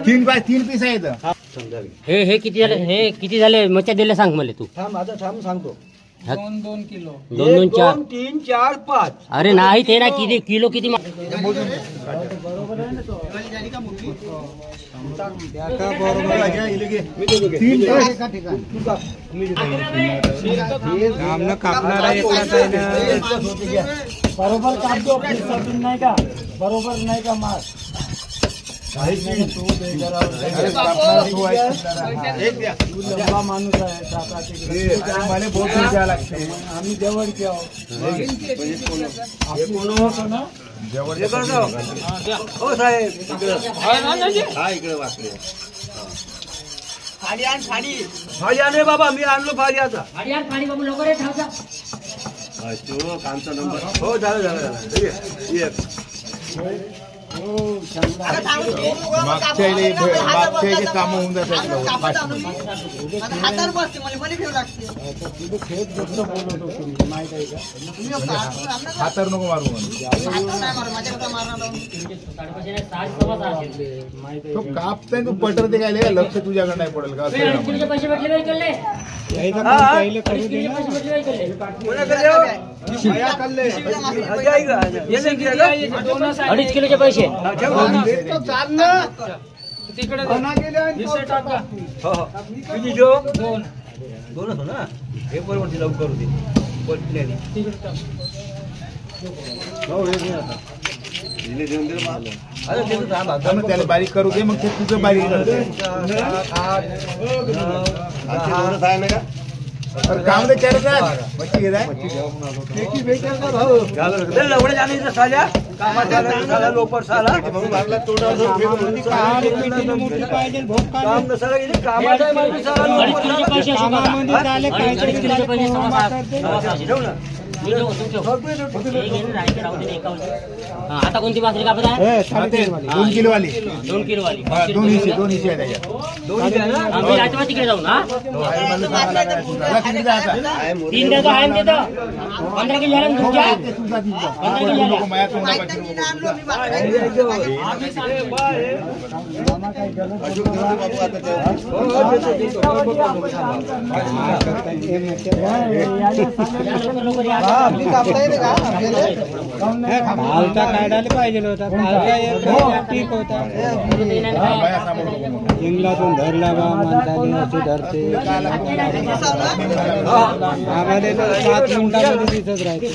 तीन पीस आहेत. हे किती झाले मच्छा दिले सांग मला तू. थांब सांगतो. 2 किलो 2 4 3 4 5. अरे नाही ते ना किती किलो किती बरोबर काढतो नाही का बरोबर नाही का माल लंबा माणूस आहे आम्ही जवळचे आहोत. फाडी आण बाबा, मी आणलो फाडी आता. कामचा नंबर हो झालं. मागच्या काम होऊन जातात. हातावर नको मारू तो कापताय तू पटर ते काय लक्ष तुझ्याकडे नाही पडेल का. अडीच किलोचे पैसे दोन ना हे परवडते लवकर होते. त्याला बारीक करू दे, मग ते तुझं बारीक काम दे काय मच्छी घेत लोपर साला आता कोणती मासळी कापत आहे. 2 किलो वाली 2 किलो वाली 2 हिशे आहे त्याच्यात. तिकडे जाऊन हा 3 देतो आहे ना तिथं 15 किलो झालं तुमच्या 15 काढायला पाहिजे होता. ठीक होता. इंग्लातून धरला बा म्हणताले असे धरते. आम्हाला 7 मिनिटांमध्ये दिसत राहते.